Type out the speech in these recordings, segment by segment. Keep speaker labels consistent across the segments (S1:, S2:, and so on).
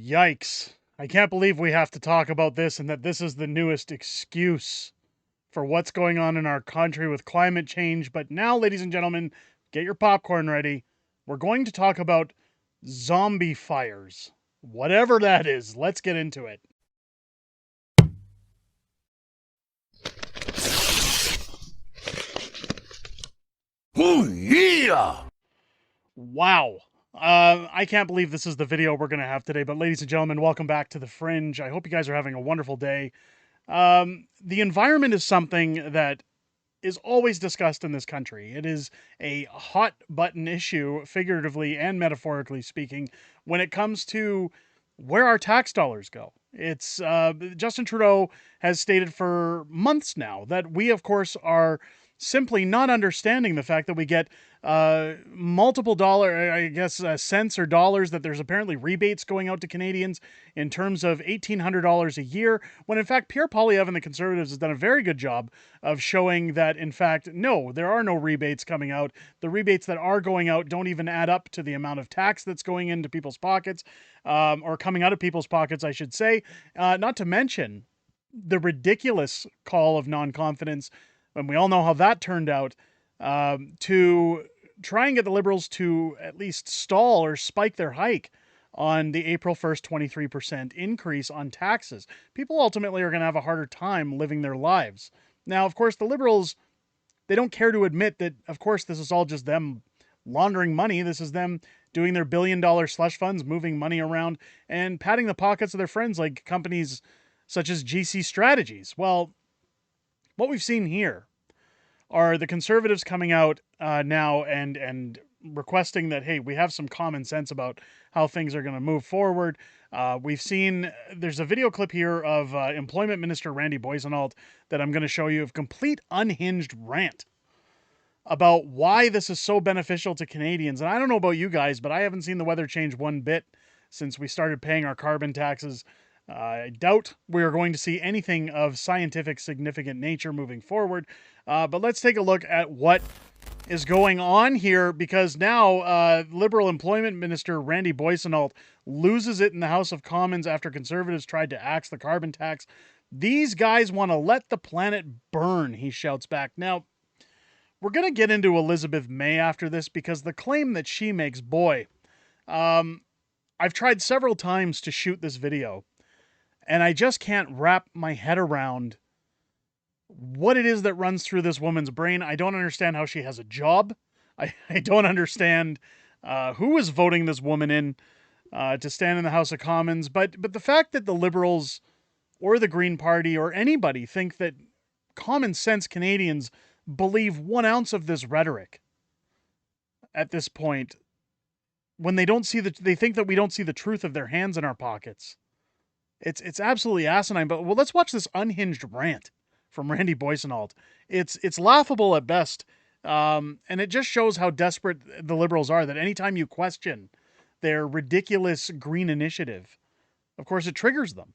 S1: Yikes. I can't believe we have to talk about this and that this is the newest excuse for what's going on in our country with climate change. But now, ladies and gentlemen, get your popcorn ready. We're going to talk about zombie fires. Whatever that is, let's get into it.
S2: Oh, yeah!
S1: Wow. I can't believe this is the video we're going to have today, but ladies and gentlemen, welcome back to The Fringe. I hope you guys are having a wonderful day. The environment is something that is always discussed in this country. It is a hot button issue, figuratively and metaphorically speaking, when it comes to where our tax dollars go. It's Justin Trudeau has stated for months now that we, of course, are simply not understanding the fact that we get multiple cents or dollars, that there's apparently rebates going out to Canadians in terms of $1,800 a year, when in fact Pierre Poilievre and the Conservatives has done a very good job of showing that in fact, no, there are no rebates coming out. The rebates that are going out don't even add up to the amount of tax that's going into people's pockets, or coming out of people's pockets, I should say. Not to mention the ridiculous call of non-confidence, and we all know how that turned out, to try and get the Liberals to at least stall or spike their hike on the April 1st 23% increase on taxes. People ultimately are going to have a harder time living their lives. Now, of course, the Liberals, they don't care to admit that, of course, this is all just them laundering money. This is them doing their billion-dollar slush funds, moving money around, and patting the pockets of their friends like companies such as GC Strategies. Well, what we've seen here are the Conservatives coming out now and requesting that, hey, we have some common sense about how things are going to move forward. We've seen, there's a video clip here of Employment Minister Randy Boysenalt that I'm going to show you, of complete unhinged rant about why this is so beneficial to Canadians. And I don't know about you guys, but I haven't seen the weather change one bit since we started paying our carbon taxes. I doubt we're going to see anything of scientific significant nature moving forward. But let's take a look at what is going on here, because now Liberal Employment Minister Randy Boysenalt loses it in the House of Commons after Conservatives tried to axe the carbon tax. These guys want to let the planet burn, he shouts back. Now, we're going to get into Elizabeth May after this, because the claim that she makes, boy, I've tried several times to shoot this video, and I just can't wrap my head around what it is that runs through this woman's brain. I don't understand how she has a job. I don't understand who is voting this woman in to stand in the House of Commons. But the fact that the Liberals or the Green Party or anybody think that common sense Canadians believe 1 ounce of this rhetoric at this point, when they don't see they think that we don't see the truth of their hands in our pockets. It's absolutely asinine. But well, let's watch this unhinged rant from Randy Boysenalt. It's laughable at best, and it just shows how desperate the Liberals are, that anytime you question their ridiculous green initiative, of course it triggers them.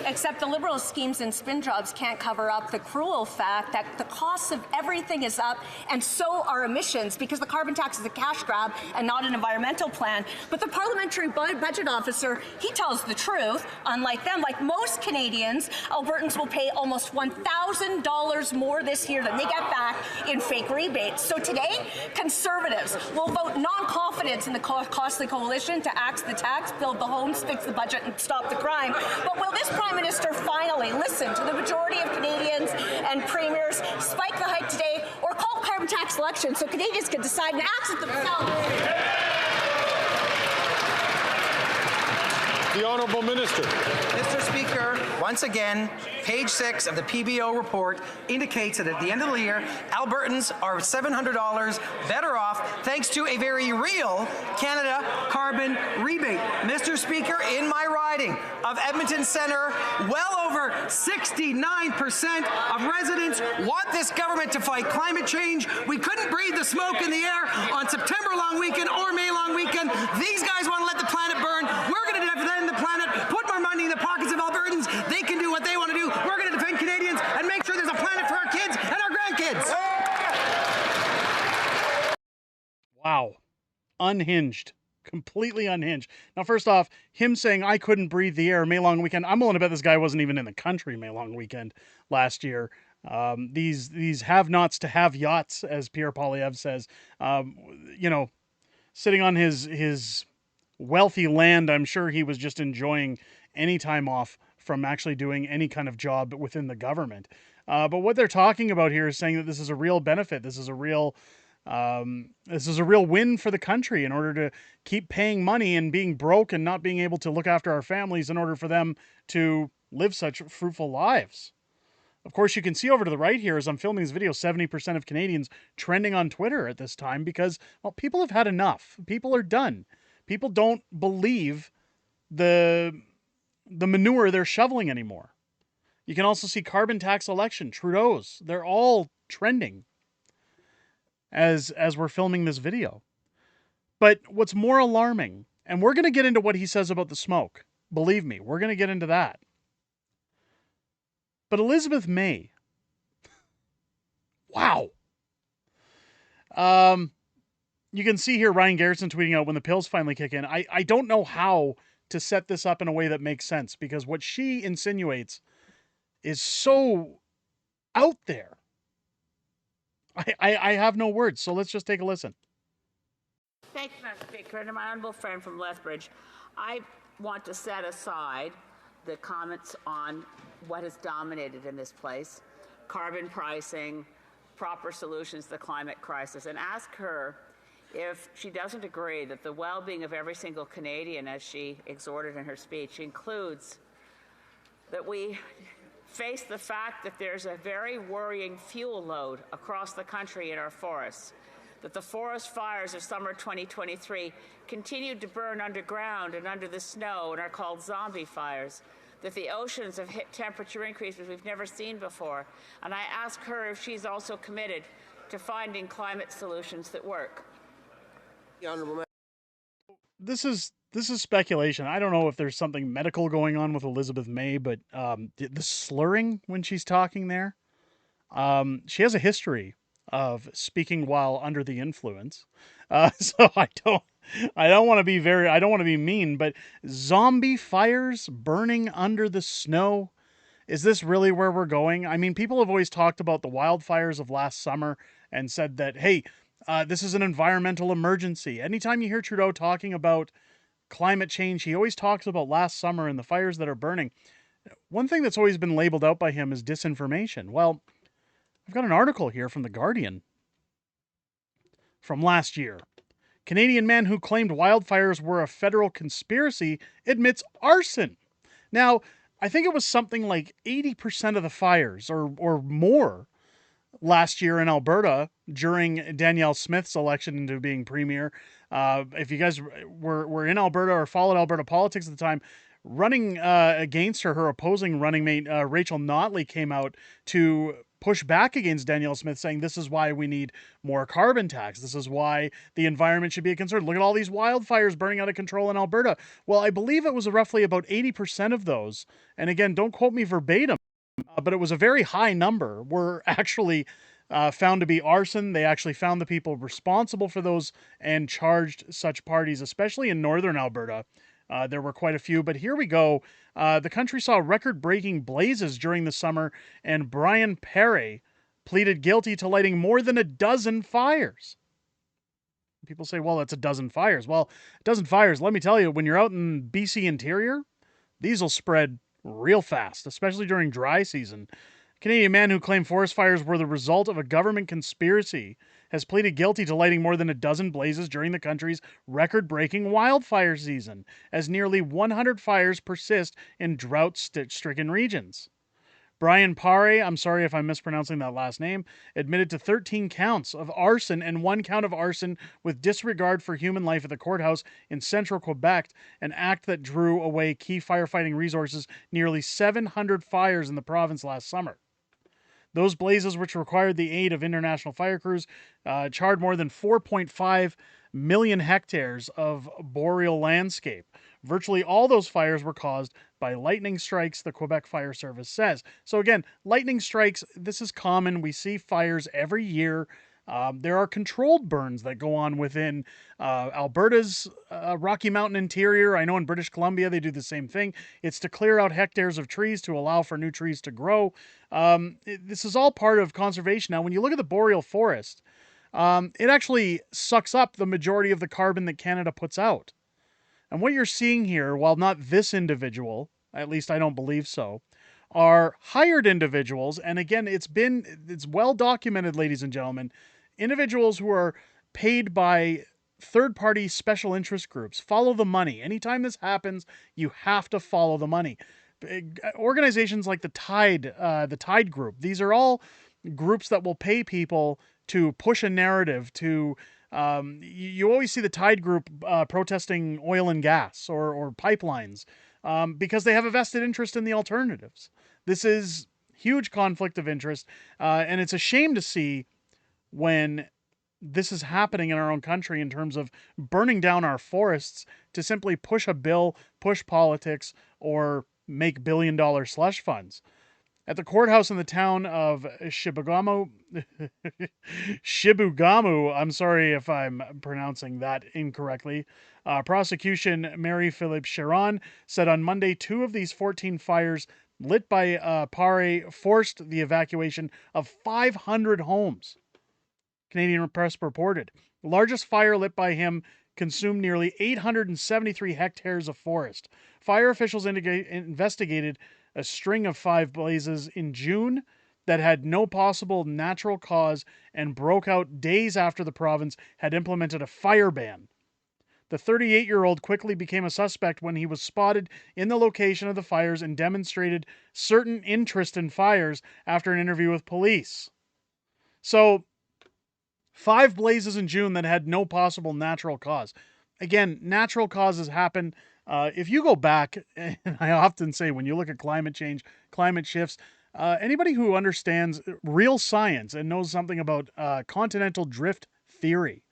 S3: Except the Liberals' schemes and spin jobs can't cover up the cruel fact that the cost of everything is up, and so are emissions, because the carbon tax is a cash grab and not an environmental plan. But the parliamentary budget officer, he tells the truth. Unlike them, like most Canadians, Albertans will pay almost $1,000 more this year than they get back in fake rebates. So today, Conservatives will vote non-confidence in the costly coalition to axe the tax, build the homes, fix the budget, and stop the crime. But will this Prime Minister finally listen to the majority of Canadians and premiers, spike the hike today, or call carbon tax election so Canadians can decide and axe it themselves?
S4: The Honourable Minister.
S5: Mr. Speaker, once again, page 6 of the PBO report indicates that at the end of the year, Albertans are $700 better off thanks to a very real Canada carbon rebate. Mr. Speaker, in my riding of Edmonton Centre, well over 69% of residents want this government to fight climate change. We couldn't breathe the smoke in the air on September long weekend or May long weekend. These guys want to let the planet burn. We're going to defend the planet, put more money in the pockets of Albertans. They can do what they want to do. We're going to defend Canadians and make sure there's a planet for our kids and our grandkids.
S1: Wow. Unhinged. completely unhinged. Now, first off, him saying I couldn't breathe the air May long weekend. I'm willing to bet this guy wasn't even in the country May long weekend last year. These have-nots to have yachts, as Pierre Poilievre says. You know, sitting on his wealthy land, I'm sure he was just enjoying any time off from actually doing any kind of job within the government. But what they're talking about here is saying that this is a real benefit. This is a real win for the country in order to keep paying money and being broke and not being able to look after our families in order for them to live such fruitful lives. Of course, you can see over to the right here as I'm filming this video, 70% of Canadians trending on Twitter at this time because, well, people have had enough. People are done. People don't believe the manure they're shoveling anymore. You can also see carbon tax election, Trudeau's. They're all trending as we're filming this video. But what's more alarming, and we're going to get into what he says about the smoke. Believe me, we're going to get into that. But Elizabeth May, wow. You can see here Ryan Garrison tweeting out when the pills finally kick in. I don't know how to set this up in a way that makes sense because what she insinuates is so out there. I have no words, so let's just take a listen.
S4: Thank you, Madam Speaker. And my honourable friend from Lethbridge, I want to set aside the comments on what has dominated in this place, carbon pricing, proper solutions to the climate crisis, and ask her if she doesn't agree that the well-being of every single Canadian, as she exhorted in her speech, includes that we face the fact that there's a very worrying fuel load across the country in our forests, that the forest fires of summer 2023 continued to burn underground and under the snow and are called zombie fires, that the oceans have hit temperature increases we've never seen before. And I ask her if she's also committed to finding climate solutions that work.
S1: This is speculation. I don't know if there's something medical going on with Elizabeth May, but the slurring when she's talking there, she has a history of speaking while under the influence. So I don't want to be mean, but zombie fires burning under the snow. Is this really where we're going? I mean, people have always talked about the wildfires of last summer and said that, hey, this is an environmental emergency. Anytime you hear Trudeau talking about climate change, he always talks about last summer and the fires that are burning. One thing that's always been labeled out by him is disinformation. Well, I've got an article here from The Guardian from last year. Canadian man who claimed wildfires were a federal conspiracy admits arson. Now, I think it was something like 80% of the fires or more last year in Alberta during Danielle Smith's election into being premier. If you guys were in Alberta or followed Alberta politics at the time, running against her opposing running mate, Rachel Notley, came out to push back against Danielle Smith, saying this is why we need more carbon tax. This is why the environment should be a concern. Look at all these wildfires burning out of control in Alberta. Well, I believe it was roughly about 80% of those, and again, don't quote me verbatim, but it was a very high number, were actually found to be arson. They actually found the people responsible for those and charged such parties, especially in northern Alberta. There were quite a few, but here we go. The country saw record-breaking blazes during the summer, and Brian Perry pleaded guilty to lighting more than a dozen fires. People say, well, that's a dozen fires. Well, a dozen fires, let me tell you, when you're out in BC interior, these will spread real fast, especially during dry season. A Canadian man who claimed forest fires were the result of a government conspiracy has pleaded guilty to lighting more than a dozen blazes during the country's record-breaking wildfire season, as nearly 100 fires persist in drought-stricken regions. Brian Paré, I'm sorry if I'm mispronouncing that last name, admitted to 13 counts of arson and 1 count of arson with disregard for human life at the courthouse in central Quebec, an act that drew away key firefighting resources, nearly 700 fires in the province last summer. Those blazes, which required the aid of international fire crews, charred more than 4.5 million hectares of boreal landscape. Virtually all those fires were caused by lightning strikes, the Quebec Fire Service says. So again, lightning strikes, this is common. We see fires every year. There are controlled burns that go on within Alberta's Rocky Mountain interior. I know in British Columbia they do the same thing. It's to clear out hectares of trees to allow for new trees to grow. This is all part of conservation. Now, when you look at the boreal forest, it actually sucks up the majority of the carbon that Canada puts out. And what you're seeing here, while not this individual, at least I don't believe so, are hired individuals. And again, it's well documented, ladies and gentlemen, individuals who are paid by third-party special interest groups. Follow the money. Anytime this happens, you have to follow the money. Organizations like the Tide Group, these are all groups that will pay people to push a narrative to you always see the Tide Group protesting oil and gas or pipelines because they have a vested interest in the alternatives. This is huge conflict of interest, and it's a shame to see when this is happening in our own country in terms of burning down our forests to simply push a bill, push politics, or make billion-dollar slush funds. At the courthouse in the town of Shibugamu, I'm sorry if I'm pronouncing that incorrectly, prosecution Mary Philippe Sharon said on Monday 2 of these 14 fires lit by Pare forced the evacuation of 500 homes. Canadian press reported. The largest fire lit by him consumed nearly 873 hectares of forest. Fire officials investigated a string of 5 blazes in June that had no possible natural cause and broke out days after the province had implemented a fire ban. The 38-year-old quickly became a suspect when he was spotted in the location of the fires and demonstrated certain interest in fires after an interview with police. So, 5 blazes in June that had no possible natural cause. Again, natural causes happen. If you go back, and I often say when you look at climate change, climate shifts, anybody who understands real science and knows something about continental drift theory,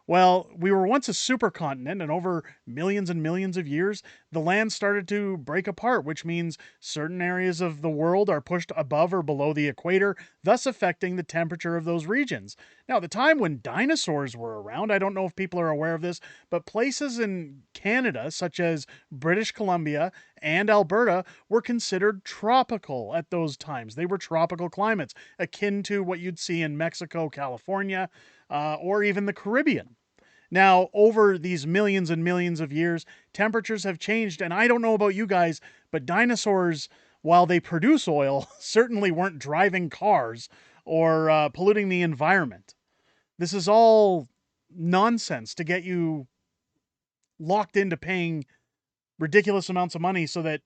S1: well, we were once a supercontinent, and over millions and millions of years, the land started to break apart, which means certain areas of the world are pushed above or below the equator, thus affecting the temperature of those regions. Now, the time when dinosaurs were around, I don't know if people are aware of this, but places in Canada, such as British Columbia and Alberta, were considered tropical at those times. They were tropical climates, akin to what you'd see in Mexico, California, or even the Caribbean. Now, over these millions and millions of years, temperatures have changed, and I don't know about you guys, but dinosaurs, while they produce oil, certainly weren't driving cars or polluting the environment. This is all nonsense to get you locked into paying ridiculous amounts of money so that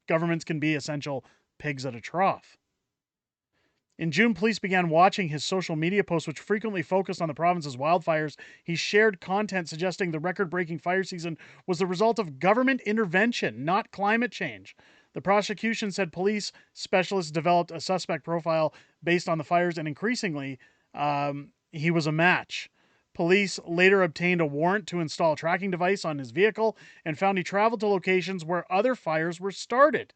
S1: governments can be essential pigs at a trough. In June, police began watching his social media posts, which frequently focused on the province's wildfires. He shared content suggesting the record-breaking fire season was the result of government intervention, not climate change. The prosecution said police specialists developed a suspect profile based on the fires, and increasingly, he was a match. Police later obtained a warrant to install a tracking device on his vehicle and found he traveled to locations where other fires were started.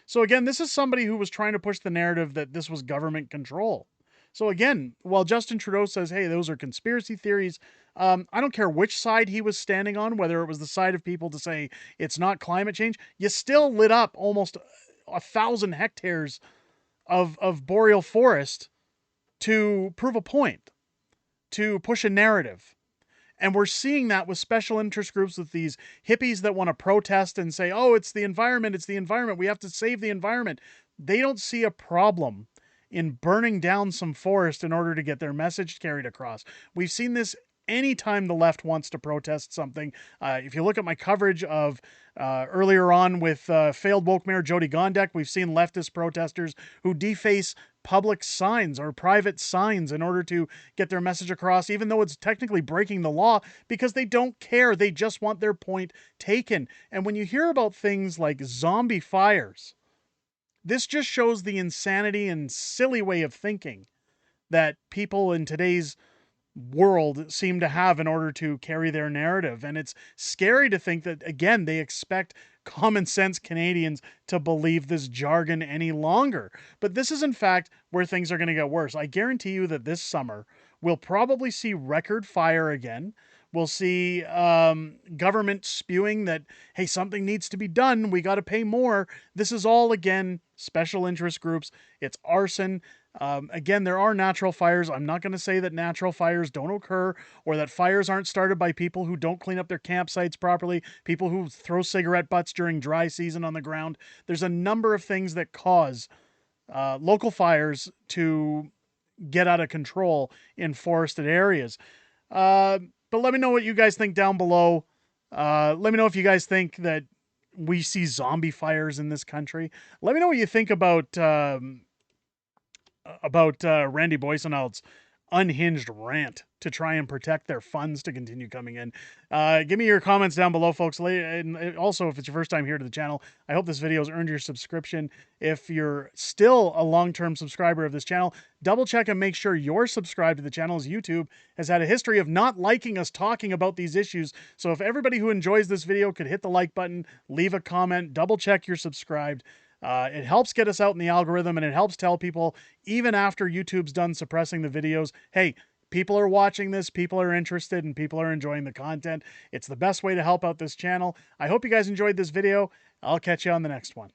S1: So again, this is somebody who was trying to push the narrative that this was government control. So again, while Justin Trudeau says, hey, those are conspiracy theories, I don't care which side he was standing on, whether it was the side of people to say it's not climate change, you still lit up almost 1,000 hectares of boreal forest to prove a point, to push a narrative. And we're seeing that with special interest groups, with these hippies that want to protest and say, oh, it's the environment, we have to save the environment. They don't see a problem in burning down some forest in order to get their message carried across. We've seen this anytime the left wants to protest something. If you look at my coverage of earlier on with failed woke mayor Jody Gondek, we've seen leftist protesters who deface public signs or private signs in order to get their message across, even though it's technically breaking the law, because they don't care. They just want their point taken. And when you hear about things like zombie fires, this just shows the insanity and silly way of thinking that people in today's world seem to have in order to carry their narrative. And it's scary to think that, again, they expect common sense Canadians to believe this jargon any longer. But this is, in fact, where things are going to get worse. I guarantee you that this summer, we'll probably see record fire again. We'll see government spewing that, hey, something needs to be done. We got to pay more. This is all, again, special interest groups. It's arson. Again, there are natural fires. I'm not going to say that natural fires don't occur or that fires aren't started by people who don't clean up their campsites properly, people who throw cigarette butts during dry season on the ground. There's a number of things that cause local fires to get out of control in forested areas. But let me know what you guys think down below. Let me know if you guys think that we see zombie fires in this country. Let me know what you think about Randy Boysenald's unhinged rant to try and protect their funds to continue coming in. Give me your comments down below, folks. And also, if it's your first time here to the channel, I hope this video has earned your subscription. If you're still a long-term subscriber of this channel, double check and make sure you're subscribed to the channel, as YouTube has had a history of not liking us talking about these issues. So if everybody who enjoys this video could hit the like button, leave a comment, double check you're subscribed. It helps get us out in the algorithm, and it helps tell people, even after YouTube's done suppressing the videos, hey, people are watching this, people are interested, and people are enjoying the content. It's the best way to help out this channel. I hope you guys enjoyed this video. I'll catch you on the next one.